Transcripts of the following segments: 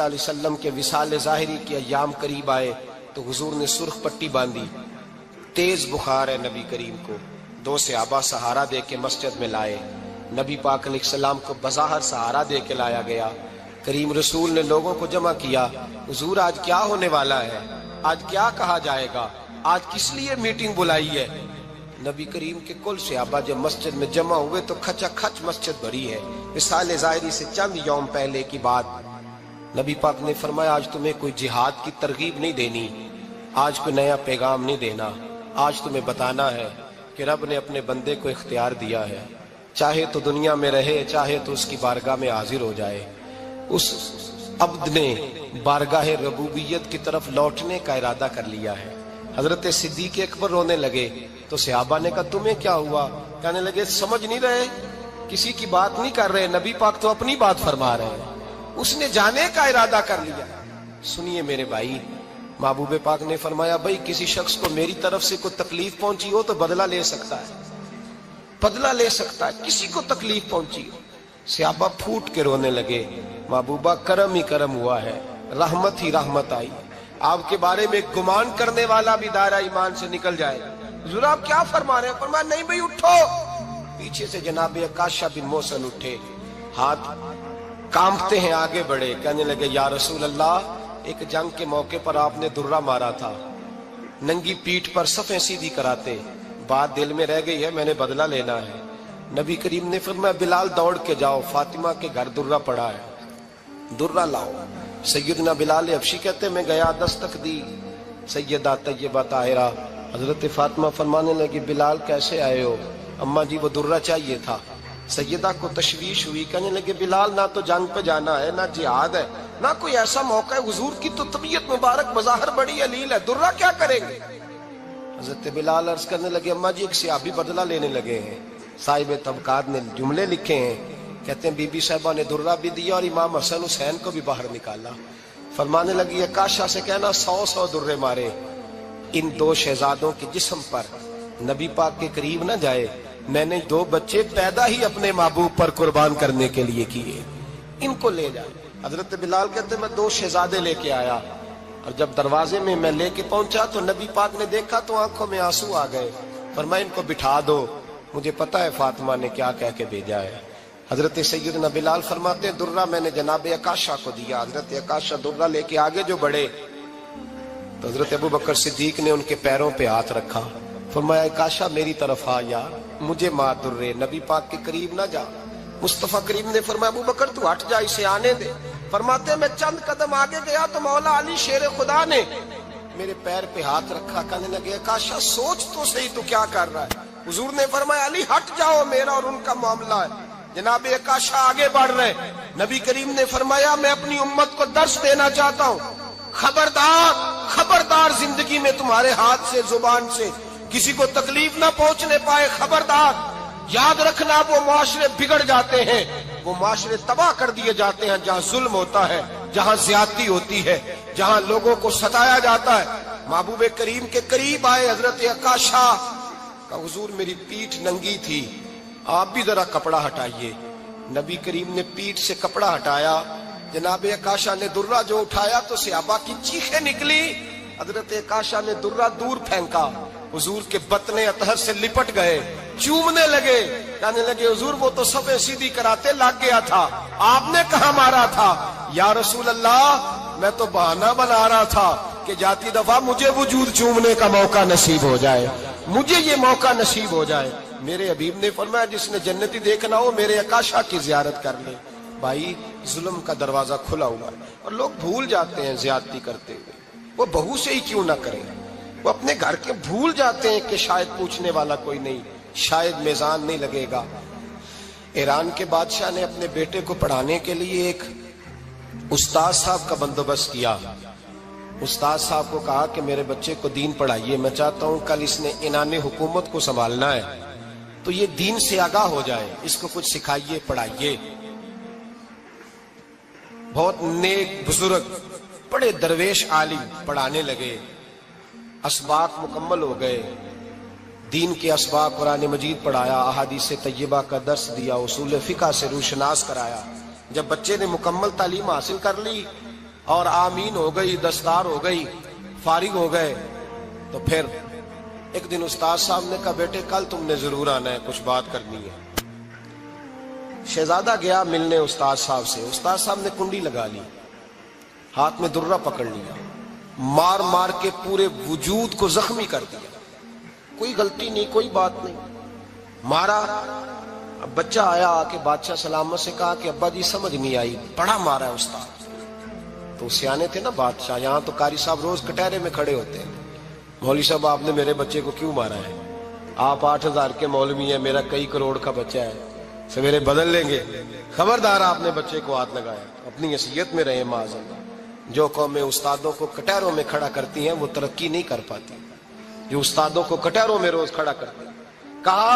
علیہ وسلم کے وصال ظاہری کے ایام قریب آئے تو حضور نے سرخ پٹی باندھی، تیز بخار ہے نبی کریم کو، 2 صحابہ سہارا دے کے مسجد میں لائے، نبی پاک علیہ السلام کو بظاہر سہارا دے کے لایا گیا۔ کریم رسول نے لوگوں کو جمع کیا، حضور آج کیا ہونے والا ہے، آج کیا کہا جائے گا، آج کس لیے میٹنگ بلائی ہے؟ نبی کریم کے کل صحابہ جب مسجد میں جمع ہوئے تو کھچا کھچ مسجد بھری ہے۔ وصال ظاہری سے چند یوم پہلے کی بات، نبی پاک نے فرمایا آج تمہیں کوئی جہاد کی ترغیب نہیں دینی، آج کوئی نیا پیغام نہیں دینا، آج تمہیں بتانا ہے کہ رب نے اپنے بندے کو اختیار دیا ہے، چاہے تو دنیا میں رہے، چاہے تو اس کی بارگاہ میں حاضر ہو جائے۔ اس عبد نے بارگاہ ربوبیت کی طرف لوٹنے کا ارادہ کر لیا ہے۔ حضرت صدیق اکبر رونے لگے تو صحابہ نے کہا تمہیں کیا ہوا؟ کہنے لگے سمجھ نہیں رہے، کسی کی بات نہیں کر رہے، نبی پاک تو اپنی بات فرما رہے ہیں، اس نے جانے کا ارادہ کر لیا۔ سنیے میرے بھائی، محبوب پاک نے فرمایا بھائی کسی شخص کو میری طرف سے کوئی تکلیف پہنچی ہو تو بدلہ لے سکتا ہے، بدلہ لے سکتا ہے، کسی کو تکلیف پہنچی ہو۔ صحابہ پھوٹ کے رونے لگے، محبوبہ کرم ہی کرم ہوا ہے، رحمت ہی رحمت آئی، آپ کے بارے میں گمان کرنے والا بھی دائرہ ایمان سے نکل جائے۔ حضور آپ کیا فرما رہے ہیں؟ فرمایا نہیں بھئی اٹھو۔ پیچھے سے جناب عکاشہ بن محصن اٹھے، ہاتھ کانپتے ہیں، آگے بڑھے، کہنے لگے یا رسول اللہ، ایک جنگ کے موقع پر آپ نے درہ مارا تھا، ننگی پیٹھ پر صفیں سیدھی کراتے، بات دل میں رہ گئی ہے، میں نے بدلہ لینا ہے۔ نبی کریم نے فرمایا بلال دوڑ کے جاؤ، فاطمہ کے گھر درہ پڑا ہے، درہ لاؤ۔ سیدنا بلال حبشی کہتے میں گیا، دستک دی سیدہ طیبہ طاہرہ، حضرت فاطمہ فرمانے لگی بلال کیسے آئے ہو؟ اماں جی وہ درہ چاہیے تھا۔ سیدہ کو تشویش ہوئی، کہنے لگے بلال نہ تو جنگ پہ جانا ہے، نہ جہاد ہے، نہ کوئی ایسا موقع ہے، حضور کی تو طبیعت مبارک بظاہر بڑی علیل ہے، درہ کیا کریں گے؟ حضرت بلال عرض کرنے لگے اماں جی ایک صحابی بدلہ لینے لگے ہیں، صاحب طبقات نے جملے لکھے ہیں، کہتے ہیں بی بی صاحبہ نے درہ بھی دیا اور امام حسن حسین کو بھی باہر نکالا۔ فرمانے لگی عکاشہ سے کہنا 100 درے مارے، ان 2 شہزادوں کے جسم پر نبی پاک کے قریب نہ جائے، میں نے 2 بچے پیدا ہی اپنے محبوب پر قربان کرنے کے لیے کیے، ان کو لے جائے۔ حضرت بلال کہتے ہیں میں 2 شہزادے لے کے آیا، اور جب دروازے میں میں لے کے پہنچا تو نبی پاک نے دیکھا تو آنکھوں میں آنسو آ گئے، فرمایا ان کو بٹھا دو، مجھے پتا ہے فاطمہ نے کیا کہہ کے بھیجا ہے۔ حضرت سیدنا بلال فرماتے ہیں درہ میں نے جناب عکاشہ کو دیا، حضرت عکاشہ درہ لے کے آگے جو بڑھے تو حضرت ابوبکر صدیق نے ان کے پیروں پہ ہاتھ رکھا، فرمایا عکاشہ میری طرف آ یار، مجھے مار درے، نبی پاک کے قریب نہ جا۔ مصطفیٰ کریم نے فرمایا ابوبکر تو ہٹ جا، اسے آنے دے۔ فرماتے ہیں میں چند قدم آگے گیا تو مولا علی شیر خدا نے میرے پیر پہ ہاتھ رکھا، کہنے لگے عکاشہ سوچ تو صحیح تو کیا کر رہا ہے؟ حضور نے فرمایا علی ہٹ جاؤ، میرا اور ان کا معاملہ ہے۔ جناب عکاشہ آگے بڑھ رہے، نبی کریم نے فرمایا میں اپنی امت کو درس دینا چاہتا ہوں، خبردار خبردار زندگی میں تمہارے ہاتھ سے زبان سے کسی کو تکلیف نہ پہنچنے پائے، خبردار یاد رکھنا وہ معاشرے بگڑ جاتے ہیں، وہ معاشرے تباہ کر دیے جاتے ہیں جہاں ظلم ہوتا ہے، جہاں زیادتی ہوتی ہے، جہاں لوگوں کو ستایا جاتا ہے۔ محبوب کریم کے قریب آئے حضرت عکاشہ کہ حضور میری پیٹھ ننگی تھی، آپ بھی ذرا کپڑا ہٹائیے۔ نبی کریم نے پیٹھ سے کپڑا ہٹایا، جناب عکاشہ نے درہ جو اٹھایا تو صحابہ کی چیخیں نکلی، حضرت عکاشہ نے درہ دور پھینکا، حضور کے بطن اطہر سے لپٹ گئے، چومنے لگے، کہنے لگے حضور وہ تو صفیں سیدھی کراتے لگ گیا تھا، آپ نے کہاں مارا تھا؟ یا رسول اللہ میں تو بہانہ بنا رہا تھا کہ جاتی دفعہ مجھے وجود چومنے کا موقع نصیب ہو جائے، مجھے یہ موقع نصیب ہو جائے۔ میرے حبیب نے فرمایا جس نے جنتی دیکھنا ہو میرے عکاشہ کی زیارت کر لے۔ بھائی ظلم کا دروازہ کھلا ہوا ہے اور لوگ بھول جاتے ہیں زیادتی کرتے ہوئے، وہ بہو سے ہی کیوں نہ کریں، وہ اپنے گھر کے بھول جاتے ہیں کہ شاید پوچھنے والا کوئی نہیں، شاید میزان نہیں لگے گا۔ ایران کے بادشاہ نے اپنے بیٹے کو پڑھانے کے لیے ایک استاد صاحب کا بندوبست کیا۔ استاد صاحب کو کہا کہ میرے بچے کو دین پڑھائیے، میں چاہتا ہوں کل اس نے عنان حکومت کو سنبھالنا ہے تو یہ دین سے آگاہ ہو جائے، اس کو کچھ سکھائیے پڑھائیے۔ بہت نیک بزرگ بڑے درویش عالم پڑھانے لگے، اسباق مکمل ہو گئے، دین کے اسباق قرآن مجید پڑھایا، احادیث طیبہ کا درس دیا، اصول فقہ سے روشناس کرایا۔ جب بچے نے مکمل تعلیم حاصل کر لی اور آمین ہو گئی، دستار ہو گئی، فارغ ہو گئے، تو پھر ایک دن استاد صاحب نے کہا بیٹے کل تم نے ضرور آنا ہے، کچھ بات کرنی ہے۔ شہزادہ گیا ملنے استاد صاحب سے، استاد صاحب نے کنڈی لگا لی، ہاتھ میں درہ پکڑ لیا، مار مار کے پورے وجود کو زخمی کر دیا، کوئی غلطی نہیں، کوئی بات نہیں، مارا۔ اب بچہ آیا آ کے بادشاہ سلامت سے کہا کہ ابا جی سمجھ نہیں آئی، بڑا مارا ہے استاد۔ تو سیانے تھے نا بادشاہ، یہاں تو قاری صاحب روز کٹہرے میں کھڑے ہوتے ہیں، مولوی صاحب آپ نے میرے بچے کو کیوں مارا ہے؟ آپ 8,000 کے مولوی ہیں، میرا کئی کروڑ کا بچہ ہے، سویرے بدل لیں گے، خبردار آپ نے بچے کو ہاتھ لگایا، اپنی حیثیت میں رہے معاذ اللہ۔ جو قومیں استادوں کو کٹہروں میں کھڑا کرتی ہیں وہ ترقی نہیں کر پاتی، جو استادوں کو کٹہروں میں روز کھڑا کرتے ہیں۔ کہا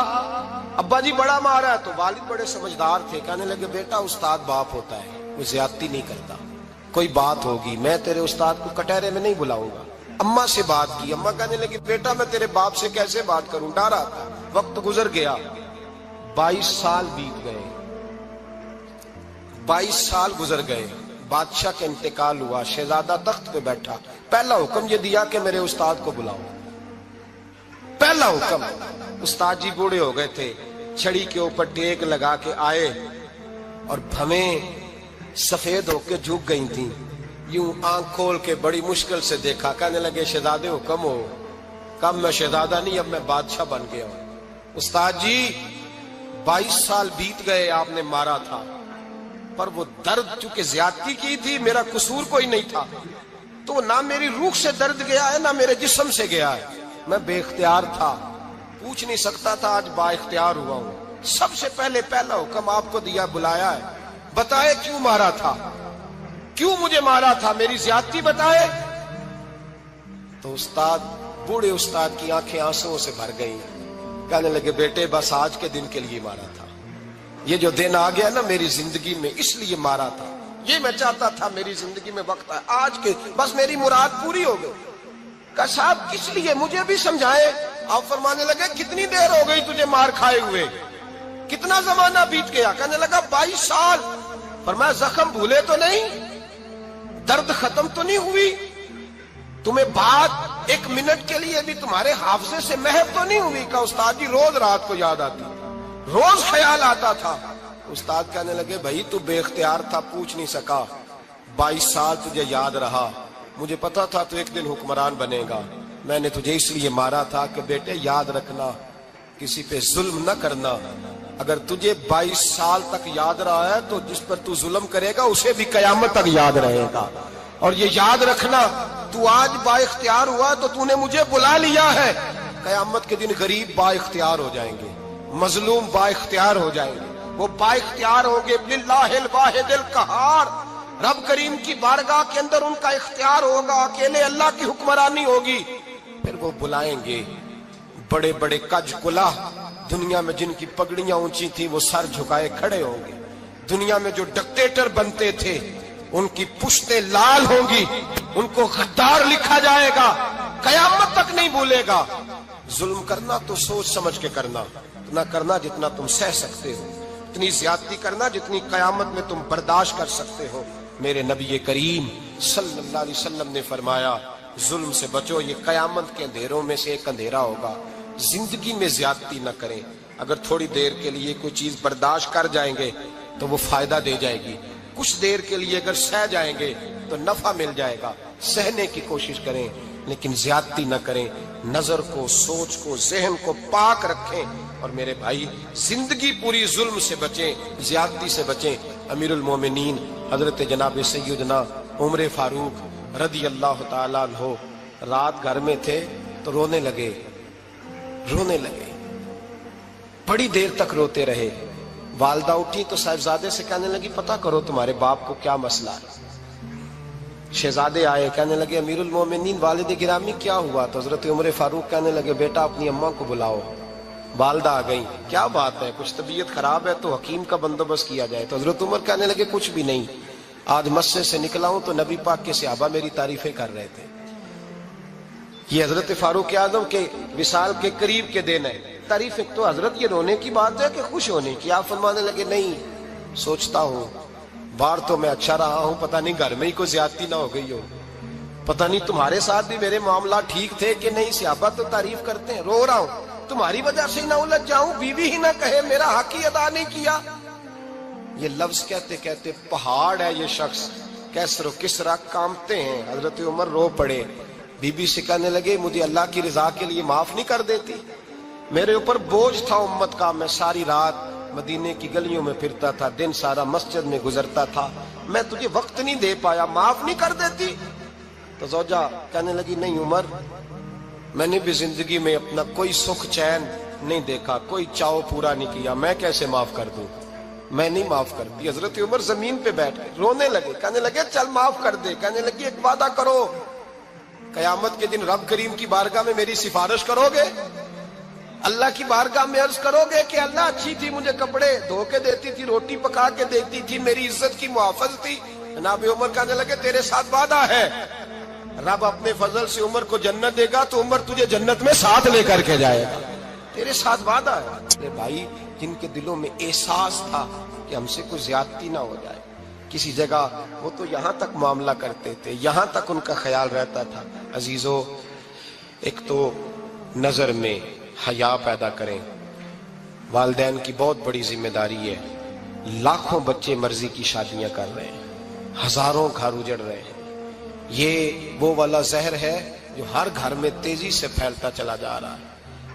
ابا جی بڑا مارا ہے، تو والد بڑے سمجھدار تھے، کہنے لگے بیٹا استاد باپ ہوتا ہے، وہ زیادتی نہیں کرتا، کوئی بات ہوگی، میں تیرے استاد کو کٹہرے میں نہیں بلاؤں گا۔ اماں سے بات کی، اماں کہنے لگی بیٹا میں تیرے باپ سے کیسے بات کروں، ڈرا تھا۔ وقت گزر گیا، 22 سال بیت گئے، 22 سال گزر گئے، بادشاہ کا انتقال ہوا، شہزادہ تخت پہ بیٹھا، پہلا حکم یہ دیا کہ میرے استاد کو بلاؤ، پہلا حکم۔ استاد جی بوڑھے ہو گئے تھے، چھڑی کے اوپر ٹیک لگا کے آئے اور بھویں سفید ہو کے جھک گئی تھیں، یوں آنکھ کھول کے بڑی مشکل سے دیکھا، کہنے لگے شہزادے حکم ہو۔ کب میں شہزادہ نہیں، اب میں بادشاہ بن گیا ہوں۔ استاد جی 22 سال بیت گئے، آپ نے مارا تھا، پر وہ درد چونکہ زیادتی کی تھی، میرا قصور کوئی نہیں تھا، تو نہ میری روح سے درد گیا ہے نہ میرے جسم سے گیا ہے، میں بے اختیار تھا، پوچھ نہیں سکتا تھا، آج با اختیار ہوا ہوں۔ سب سے پہلے پہلا حکم آپ کو دیا، بلایا ہے، بتائے کیوں مارا تھا، کیوں مجھے مارا تھا، میری زیادتی بتائے۔ تو استاد، بوڑھے استاد کی آنکھیں آنسوں سے بھر گئی، کہنے لگے بیٹے بس آج کے دن کے لیے مارا تھا، یہ جو دن آ گیا نا میری زندگی میں اس لیے مارا تھا، یہ میں چاہتا تھا میری زندگی میں وقت آئے، آج کے بس میری مراد پوری ہو گئی۔ کہا صاحب کس لیے، مجھے بھی سمجھائے۔ آپ فرمانے لگے کتنی دیر ہو گئی تجھے مار کھائے ہوئے، کتنا زمانہ بیت گیا؟ کہنے لگا 22 سال۔ فرمایا زخم بھولے تو نہیں، درد ختم تو نہیں ہوئی، تمہیں بات 1 منٹ کے لیے بھی تمہارے حافظے سے محو تو نہیں ہوئی؟ کہا استاد جی روز رات کو یاد آتی، روز خیال آتا تھا۔ استاد کہنے لگے بھائی تو بے اختیار تھا، پوچھ نہیں سکا، 22 سال تجھے یاد رہا، مجھے پتا تھا تو ایک دن حکمران بنے گا، میں نے تجھے اس لیے مارا تھا کہ بیٹے یاد رکھنا، کسی پہ ظلم نہ کرنا، اگر تجھے 22 سال تک یاد رہا ہے تو جس پر تو ظلم کرے گا اسے بھی قیامت تک یاد رہے گا، اور یہ یاد رکھنا تو آج با اختیار ہوا تو تو نے مجھے بلا لیا ہے، قیامت کے دن غریب با اختیار ہو جائیں گے، مظلوم با اختیار ہو جائیں گے، وہ با اختیار ہوں گے، للہ الواحد القہار، رب کریم کی بارگاہ کے اندر ان کا اختیار ہوگا، اکیلے اللہ کی حکمرانی ہوگی، پھر وہ بلائیں گے بڑے بڑے کج کلاہ، دنیا میں جن کی پگڑیاں اونچی تھی وہ سر جھکائے کھڑے ہوں گے، دنیا میں جو ڈکٹیٹر بنتے تھے ان کی پشتیں لال ہوں گی، ان کو غدار لکھا جائے گا، قیامت تک نہیں بھولے گا۔ ظلم کرنا تو سوچ سمجھ کے کرنا، اتنا کرنا جتنا تم سہ سکتے ہو، اتنی زیادتی کرنا جتنی قیامت میں تم برداشت کر سکتے ہو۔ میرے نبی کریم صلی اللہ علیہ وسلم نے فرمایا ظلم سے بچو، یہ قیامت کے اندھیروں میں سے ایک اندھیرا ہوگا، زندگی میں زیادتی نہ کریں، اگر تھوڑی دیر کے لیے کوئی چیز برداشت کر جائیں گے تو وہ فائدہ دے جائے گی، کچھ دیر کے لیے اگر سہ جائیں گے تو نفع مل جائے گا، سہنے کی کوشش کریں لیکن زیادتی نہ کریں، نظر کو، سوچ کو، ذہن کو پاک رکھیں، اور میرے بھائی زندگی پوری ظلم سے بچیں، زیادتی سے بچیں۔ امیر المومنین حضرت جناب سیدنا عمر فاروق رضی اللہ تعالیٰ عنہ رات گھر میں تھے تو رونے لگے، بڑی دیر تک روتے رہے، والدہ اٹھی تو صاحبزادے سے کہنے لگی پتہ کرو تمہارے باپ کو کیا مسئلہ ہے۔ شہزادے آئے، کہنے لگے امیر المومنین والد گرامی کیا ہوا؟ تو حضرت عمر فاروق کہنے لگے بیٹا اپنی اماں کو بلاؤ۔ والدہ آ گئی، کیا بات ہے، کچھ طبیعت خراب ہے تو حکیم کا بندوبست کیا جائے۔ تو حضرت عمر کہنے لگے کچھ بھی نہیں، آج مسجد سے نکلا ہوں تو نبی پاک کے صحابہ میری تعریفیں کر رہے تھے۔ یہ حضرت فاروق اعظم کے وصال کے قریب کے دن ہے، تعریفیں تو حضرت یہ رونے کی بات ہے کہ خوش ہونے کی؟ آپ فرمانے لگے نہیں، سوچتا ہوں باہر تو میں اچھا رہا ہوں، پتہ نہیں گھر میں ہی کوئی زیادتی نہ ہو گئی ہو، پتہ نہیں تمہارے ساتھ بھی میرے معاملات ٹھیک تھے کہ نہیں۔ صحابہ تو تعریف کرتے ہیں، رو رہا ہوں تمہاری وجہ سے نہ الجھ جاؤں، بیوی ہی نہ کہے میرا حق ہی ادا نہیں کیا۔ یہ لفظ کہتے کہتے پہاڑ ہے یہ شخص، کیسر و کسرا کانپتے ہیں۔ حضرت عمر رو پڑے، بی بی سے کہنے لگے مجھے اللہ کی رضا کے لیے معاف نہیں کر دیتی؟ میرے اوپر بوجھ تھا امت کا، میں ساری رات مدینے کی گلیوں میں پھرتا تھا، دن سارا مسجد میں گزرتا تھا، میں تجھے وقت نہیں دے پایا، معاف نہیں کر دیتی؟ تو زوجہ کہنے لگی نہیں عمر، میں نے بھی زندگی میں اپنا کوئی سکھ چین نہیں دیکھا، کوئی چاؤ پورا نہیں کیا، میں کیسے معاف کر دوں؟ میں نہیں معاف کرتی۔ حضرت عمر زمین پہ بیٹھ گئے، رونے لگے، کہنے لگے چل معاف کر دے۔ کہنے لگی ایک وعدہ کرو، قیامت کے دن رب کریم کی بارگاہ میں میری سفارش کرو گے؟ اللہ کی بارگاہ میں عرض کرو گے کہ اللہ اچھی تھی، مجھے کپڑے دھو کے دیتی تھی، روٹی پکا کے دیتی تھی، میری عزت کی محافظ تھی؟ جناب عمر کہنے لگے تیرے ساتھ وعدہ ہے، رب اپنے فضل سے عمر کو جنت دے گا تو عمر تجھے جنت میں ساتھ لے کر کے جائے گا، تیرے ساتھ وعدہ ہے۔ میرے بھائی جن کے دلوں میں احساس تھا کہ ہم سے کوئی زیادتی نہ ہو جائے کسی جگہ، وہ تو یہاں تک معاملہ کرتے تھے، یہاں تک ان کا خیال رہتا تھا۔ عزیزو، ایک تو نظر میں حیا پیدا کریں، والدین کی بہت بڑی ذمہ داری ہے۔ لاکھوں بچے مرضی کی شادیاں کر رہے ہیں، ہزاروں گھر اجڑ رہے ہیں، یہ وہ والا زہر ہے جو ہر گھر میں تیزی سے پھیلتا چلا جا رہا ہے۔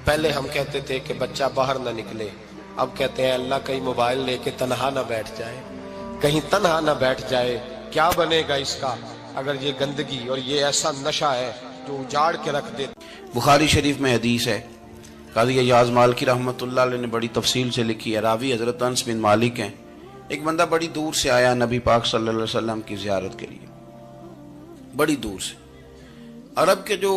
پہلے ہم کہتے تھے کہ بچہ باہر نہ نکلے، اب کہتے ہیں اللہ کہیں موبائل لے کے تنہا نہ بیٹھ جائے، کہیں تنہا نہ بیٹھ جائے، کیا بنے گا اس کا اگر یہ گندگی اور یہ ایسا نشہ ہے جو اجاڑ کے رکھ دے۔ بخاری شریف میں حدیث ہے، قاضی ایاز مالکی رحمۃ اللہ علیہ نے بڑی تفصیل سے لکھی ہے، راوی حضرت انس بن مالک ہیں۔ ایک بندہ بڑی دور سے آیا نبی پاک صلی اللہ علیہ وسلم کی زیارت کے لیے، بڑی دور سے۔ عرب کے جو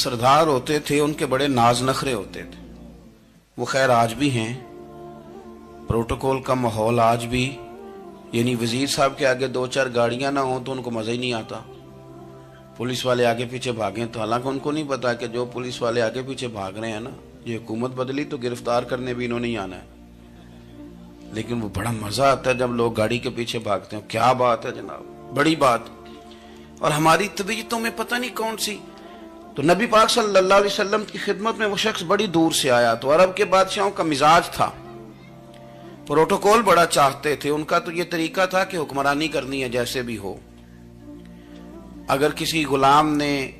سردار ہوتے تھے ان کے بڑے ناز نخرے ہوتے تھے، وہ خیر آج بھی ہیں، پروٹوکول کا ماحول آج بھی، یعنی وزیر صاحب کے آگے دو چار گاڑیاں نہ ہوں تو ان کو مزہ ہی نہیں آتا، پولیس والے آگے پیچھے بھاگیں تو حالانکہ ان کو نہیں پتا کہ جو پولیس والے آگے پیچھے بھاگ رہے ہیں نا، یہ حکومت بدلی تو گرفتار کرنے بھی انہوں نے آنا ہے، لیکن وہ بڑا مزہ آتا ہے جب لوگ گاڑی کے پیچھے بھاگتے ہیں۔ کیا بات ہے جناب، بڑی بات۔ اور ہماری طبیعتوں میں پتہ نہیں کون سی، تو نبی پاک صلی اللہ علیہ وسلم کی خدمت میں وہ شخص بڑی دور سے آیا، تو عرب کے بادشاہوں کا مزاج تھا، پروٹوکول بڑا چاہتے تھے، ان کا تو یہ طریقہ تھا کہ حکمرانی کرنی ہے جیسے بھی ہو۔ اگر کسی غلام نے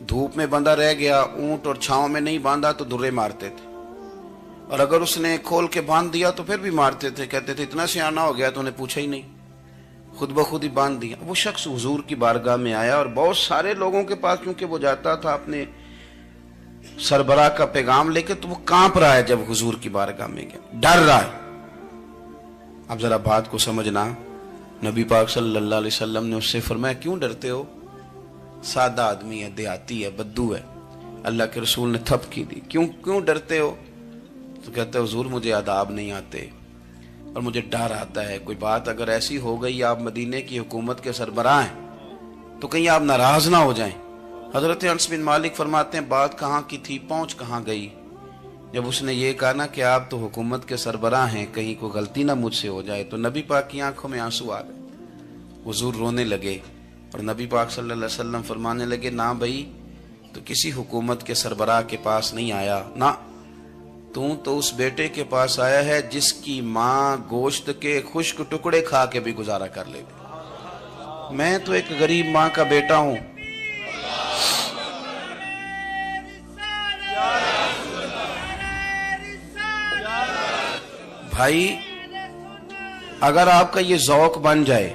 دھوپ میں بندھا رہ گیا، اونٹ اور چھاؤں میں نہیں باندھا تو درے مارتے تھے، اور اگر اس نے کھول کے باندھ دیا تو پھر بھی مارتے تھے، کہتے تھے اتنا سیانا ہو گیا تو انہیں پوچھا ہی نہیں، خود بخود ہی باندھ دیا۔ وہ شخص حضور کی بارگاہ میں آیا اور بہت سارے لوگوں کے پاس کیونکہ وہ جاتا تھا اپنے سربراہ کا پیغام لے کے، تو وہ کانپ رہا ہے جب حضور کی بارگاہ میں گیا، ڈر رہا ہے۔ اب ذرا بات کو سمجھنا، نبی پاک صلی اللہ علیہ وسلم نے اس سے فرمایا کیوں ڈرتے ہو؟ سادہ آدمی ہے، دیہاتی ہے، بدو ہے۔ اللہ کے رسول نے تھپ کی دی، کیوں ڈرتے ہو؟ تو کہتا ہے حضور مجھے آداب نہیں آتے اور مجھے ڈر آتا ہے، کوئی بات اگر ایسی ہو گئی، آپ مدینے کی حکومت کے سربراہ ہیں، تو کہیں آپ ناراض نہ ہو جائیں۔ حضرت انس بن مالک فرماتے ہیں بات کہاں کی تھی، پہنچ کہاں گئی؟ جب اس نے یہ کہا نا کہ آپ تو حکومت کے سربراہ ہیں، کہیں کوئی غلطی نہ مجھ سے ہو جائے، تو نبی پاک کی آنکھوں میں آنسو آ گئے، حضور رونے لگے، اور نبی پاک صلی اللہ علیہ وسلم فرمانے لگے نہ بھائی، تو کسی حکومت کے سربراہ کے پاس نہیں آیا، نہ تو اس بیٹے کے پاس آیا ہے جس کی ماں گوشت کے خشک ٹکڑے کھا کے بھی گزارا کر لے گی۔ میں تو ایک غریب ماں کا بیٹا ہوں۔ بھائی اگر آپ کا یہ ذوق بن جائے،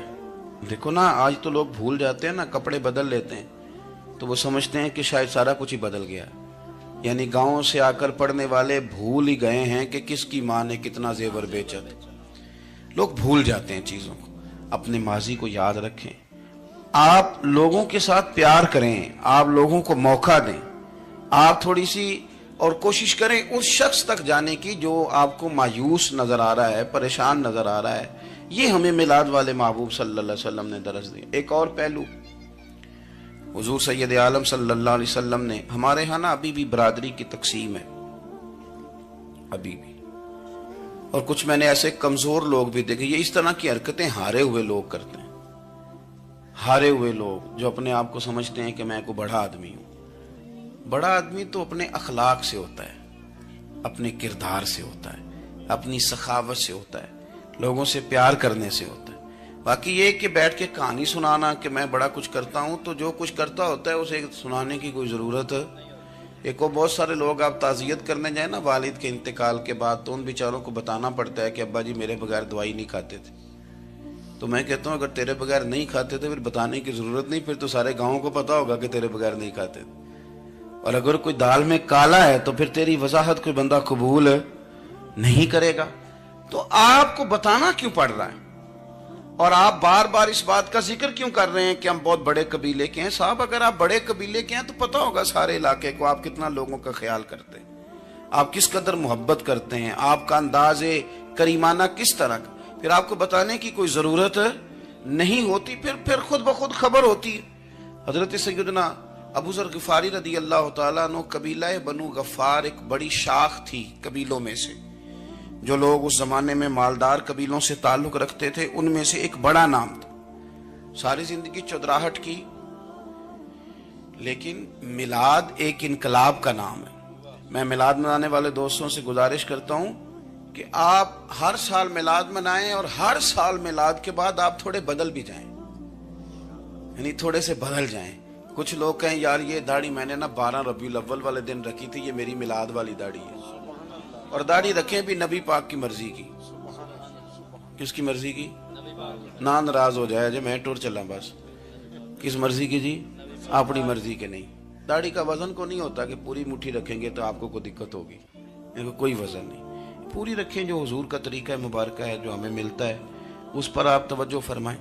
دیکھو نا آج تو لوگ بھول جاتے ہیں نا، کپڑے بدل لیتے ہیں تو وہ سمجھتے ہیں کہ شاید سارا کچھ ہی بدل گیا، یعنی گاؤں سے آ کر پڑھنے والے بھول ہی گئے ہیں کہ کس کی ماں نے کتنا زیور بیچا تھا۔ لوگ بھول جاتے ہیں چیزوں کو، اپنے ماضی کو یاد رکھیں، آپ لوگوں کے ساتھ پیار کریں، آپ لوگوں کو موقع دیں، آپ تھوڑی سی اور کوشش کریں اس شخص تک جانے کی جو آپ کو مایوس نظر آ رہا ہے، پریشان نظر آ رہا ہے۔ یہ ہمیں میلاد والے محبوب صلی اللہ علیہ وسلم نے درس دیا۔ ایک اور پہلو، حضور سید عالم صلی اللہ علیہ وسلم نے، ہمارے ہاں نا ابھی بھی برادری کی تقسیم ہے، ابھی بھی، اور کچھ میں نے ایسے کمزور لوگ بھی دیکھے. یہ اس طرح کی حرکتیں ہارے ہوئے لوگ کرتے ہیں. ہارے ہوئے لوگ جو اپنے آپ کو سمجھتے ہیں کہ میں کوئی بڑا آدمی ہوں. بڑا آدمی تو اپنے اخلاق سے ہوتا ہے, اپنے کردار سے ہوتا ہے, اپنی سخاوت سے ہوتا ہے, لوگوں سے پیار کرنے سے ہوتا ہے. باقی یہ کہ بیٹھ کے کہانی سنانا کہ میں بڑا کچھ کرتا ہوں, تو جو کچھ کرتا ہوتا ہے اسے سنانے کی کوئی ضرورت ہے. ایک اور بہت سارے لوگ آپ تعزیت کرنے جائیں نا والد کے انتقال کے بعد, تو ان بیچاروں کو بتانا پڑتا ہے کہ ابا جی میرے بغیر دوائی نہیں کھاتے تھے. تو میں کہتا ہوں اگر تیرے بغیر نہیں کھاتے تھے پھر بتانے کی ضرورت نہیں, پھر تو سارے گاؤں کو پتا ہوگا کہ تیرے بغیر نہیں کھاتے تھے. اور اگر کوئی دال میں کالا ہے تو پھر تیری وضاحت کوئی بندہ قبول نہیں کرے گا. تو آپ کو بتانا کیوں پڑ رہا ہے, اور آپ بار بار اس بات کا ذکر کیوں کر رہے ہیں کہ ہم بہت بڑے قبیلے کے ہیں؟ صاحب اگر آپ بڑے قبیلے کے ہیں تو پتا ہوگا سارے علاقے کو آپ کتنا لوگوں کا خیال کرتے ہیں, آپ کس قدر محبت کرتے ہیں, آپ کا انداز کریمانہ کس طرح کا. پھر آپ کو بتانے کی کوئی ضرورت نہیں ہوتی, پھر خود بخود خبر ہوتی. حضرت سیدنا ابو ذر غفاری رضی اللہ تعالیٰ عنہ, قبیلہ بنو غفار ایک بڑی شاخ تھی قبیلوں میں سے. جو لوگ اس زمانے میں مالدار قبیلوں سے تعلق رکھتے تھے ان میں سے ایک بڑا نام تھا. ساری زندگی چودراہٹ کی, لیکن میلاد ایک انقلاب کا نام ہے. میں میلاد منانے والے دوستوں سے گزارش کرتا ہوں کہ آپ ہر سال میلاد منائیں, اور ہر سال میلاد کے بعد آپ تھوڑے بدل بھی جائیں, یعنی تھوڑے سے بدل جائیں. کچھ لوگ کہیں یار یہ داڑھی میں نے نا 12 ربیع الاول والے دن رکھی تھی, یہ میری میلاد والی داڑھی ہے. اور داڑھی رکھیں بھی نبی پاک کی مرضی کی. کس کی مرضی کی؟ نہ ناراض ہو جائے جی میں ٹور چلا بس. کس مرضی کی جی؟ اپنی مرضی کے نہیں. داڑھی کا وزن کو نہیں ہوتا کہ پوری مٹھی رکھیں گے تو آپ کو کوئی دقت ہوگی, کوئی وزن نہیں. پوری رکھیں, جو حضور کا طریقہ مبارکہ ہے جو ہمیں ملتا ہے اس پر آپ توجہ فرمائیں.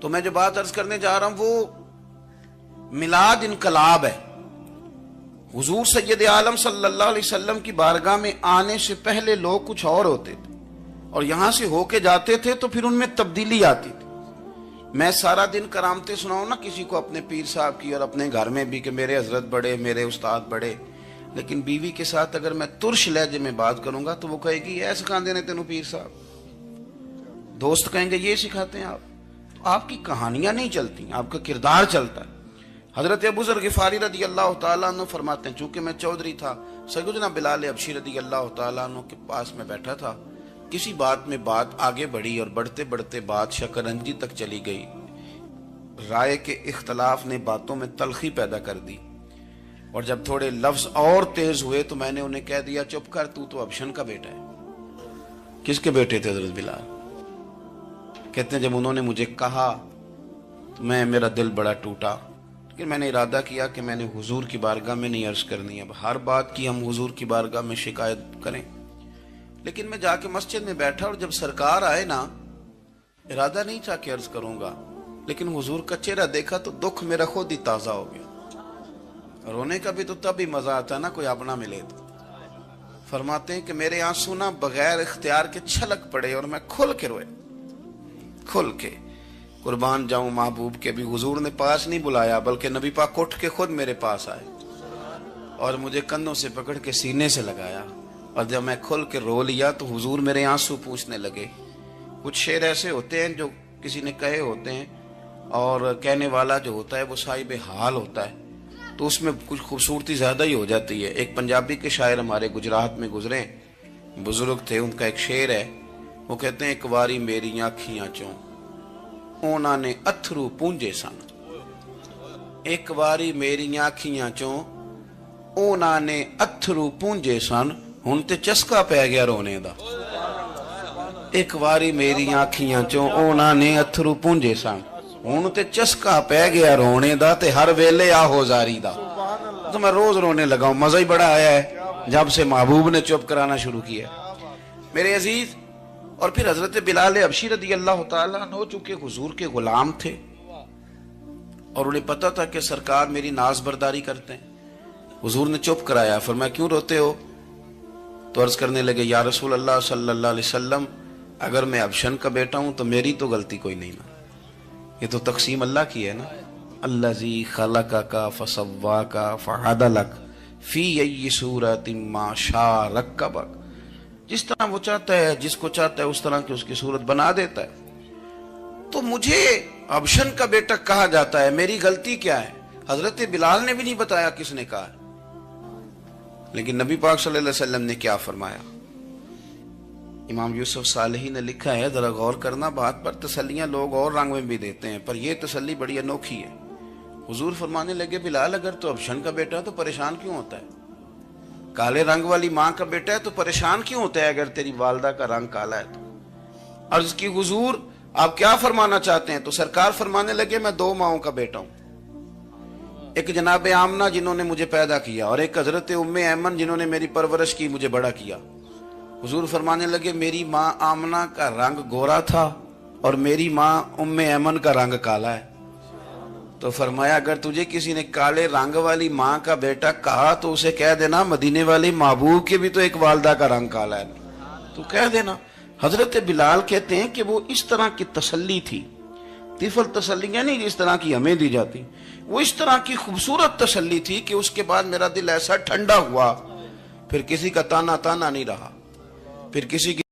تو میں جو بات عرض کرنے جا رہا ہوں وہ میلاد انقلاب ہے. حضور سید عالم صلی اللہ علیہ وسلم کی بارگاہ میں آنے سے پہلے لوگ کچھ اور ہوتے تھے, اور یہاں سے ہو کے جاتے تھے تو پھر ان میں تبدیلی آتی تھی. میں سارا دن کرامتیں سناؤں نا کسی کو اپنے پیر صاحب کی, اور اپنے گھر میں بھی کہ میرے حضرت بڑے, میرے استاد بڑے, لیکن بیوی کے ساتھ اگر میں ترش لہجے میں بات کروں گا تو وہ کہے گی یہ سکھاندے نے تینوں پیر صاحب. دوست کہیں گے یہ سکھاتے ہیں آپ. تو آپ کی کہانیاں نہیں چلتی, آپ کا کردار چلتا ہے. حضرت ابو ذر غفاری رضی اللہ تعالیٰ عنہ فرماتے ہیں چونکہ میں چودھری تھا, سیدنا بلال حبشی رضی اللہ تعالیٰ عنہ کے پاس میں بیٹھا تھا. کسی بات میں بات آگے بڑھی اور بڑھتے بڑھتے بات شکنجی تک چلی گئی. رائے کے اختلاف نے باتوں میں تلخی پیدا کر دی, اور جب تھوڑے لفظ اور تیز ہوئے تو میں نے انہیں کہہ دیا چپ کر, تو ابشن کا بیٹا ہے. کس کے بیٹے تھے حضرت بلال؟ کہتے ہیں جب انہوں نے مجھے کہا تو میرا دل بڑا ٹوٹا, لیکن میں نے ارادہ کیا کہ میں نے حضور کی بارگاہ میں نہیں عرض کرنی. اب ہر بات کی ہم حضور کی بارگاہ میں شکایت کریں. لیکن میں جا کے مسجد میں بیٹھا, اور جب سرکار آئے نا, ارادہ نہیں تھا کہ عرض کروں گا, لیکن حضور کا چہرہ دیکھا تو دکھ میرا خود ہی تازہ ہو گیا. رونے کا بھی تو تب ہی مزہ آتا نا کوئی اپنا ملے تو. فرماتے ہیں کہ میرے آنسو نا بغیر اختیار کے چھلک پڑے, اور میں کھل کے روئے, کھل کے. قربان جاؤں محبوب کے بھی حضور نے پاس نہیں بلایا, بلکہ نبی پاک اٹھ کے خود میرے پاس آئے اور مجھے کندھوں سے پکڑ کے سینے سے لگایا. اور جب میں کھل کے رو لیا تو حضور میرے آنسو پوچھنے لگے. کچھ شعر ایسے ہوتے ہیں جو کسی نے کہے ہوتے ہیں, اور کہنے والا جو ہوتا ہے وہ صاحب حال ہوتا ہے, تو اس میں کچھ خوبصورتی زیادہ ہی ہو جاتی ہے. ایک پنجابی کے شاعر ہمارے گجرات میں گزرے, بزرگ تھے, ان کا ایک شعر ہے, وہ کہتے ہیں ایک واری میری آنکھیاں چوں اونا نے اتھرو پونجے سن. ایک واری میری آنکھیاں چوں اونا نے اتھرو پونجے سن, ہن تے چسکا پہ گیا رونے دا. ایک واری میری آنکھیاں چوں اونا نے اتھرو پونجے سن, ہن تے چسکا پہ گیا رونے دا, تے ہر ویلے آہو زاری دا. تو میں روز رونے لگا ہوں, مزہ ہی بڑا آیا ہے جب سے محبوب نے چپ کرانا شروع کیا میرے عزیز. اور پھر حضرت بلال حبشی رضی اللہ تعالیٰ عنہ چونکہ حضور کے غلام تھے, اور انہیں پتا تھا کہ سرکار میری ناز برداری کرتے ہیں, حضور نے چپ کرایا. فرمایا کیوں روتے ہو؟ تو عرض کرنے لگے یا رسول اللہ صلی اللہ علیہ وسلم, اگر میں ابشن کا بیٹا ہوں تو میری تو غلطی کوئی نہیں نا, یہ تو تقسیم اللہ کی ہے نا. الذی خلقک فسواک فعدلک فی ای صورت ما شاء رکبک. جس طرح وہ چاہتا ہے، جس کو چاہتا ہے اس طرح کی اس کی صورت بنا دیتا ہے. تو مجھے ابشن کا بیٹا کہا جاتا ہے، میری غلطی کیا ہے؟ حضرت بلال نے بھی نہیں بتایا کس نے کہا. لیکن نبی پاک صلی اللہ علیہ وسلم نے کیا فرمایا؟ امام یوسف صالحی نے لکھا ہے، ذرا غور کرنا بات پر، تسلیاں لوگ اور رنگ میں بھی دیتے ہیں پر یہ تسلی بڑی انوکھی ہے. حضور فرمانے لگے، بلال اگر تو ابشن کا بیٹا ہے تو پریشان کیوں ہوتا ہے؟ کالے رنگ والی ماں کا بیٹا ہے تو پریشان کیوں ہوتا ہے اگر تیری والدہ کا رنگ کالا ہے تو؟ عرض کی حضور آپ کیا فرمانا چاہتے ہیں؟ تو سرکار فرمانے لگے، میں دو ماؤں کا بیٹا ہوں، ایک جناب آمنہ جنہوں نے مجھے پیدا کیا اور ایک حضرت ام ایمن جنہوں نے میری پرورش کی، مجھے بڑا کیا. حضور فرمانے لگے، میری ماں آمنہ کا رنگ گورا تھا اور میری ماں ام ایمن کا رنگ کالا ہے. تو فرمایا اگر تجھے کسی نے کالے رنگ والی ماں کا بیٹا کہا تو اسے کہہ دینا مدینے والے محبوب کے بھی تو ایک والدہ کا رنگ کالا ہے، تو کہہ دینا. حضرت بلال کہتے ہیں کہ وہ اس طرح کی تسلی تھی، طفل تسلیاں نہیں جس طرح کی ہمیں دی جاتی، وہ اس طرح کی خوبصورت تسلی تھی کہ اس کے بعد میرا دل ایسا ٹھنڈا ہوا، پھر کسی کا تانا نہیں رہا، پھر کسی کی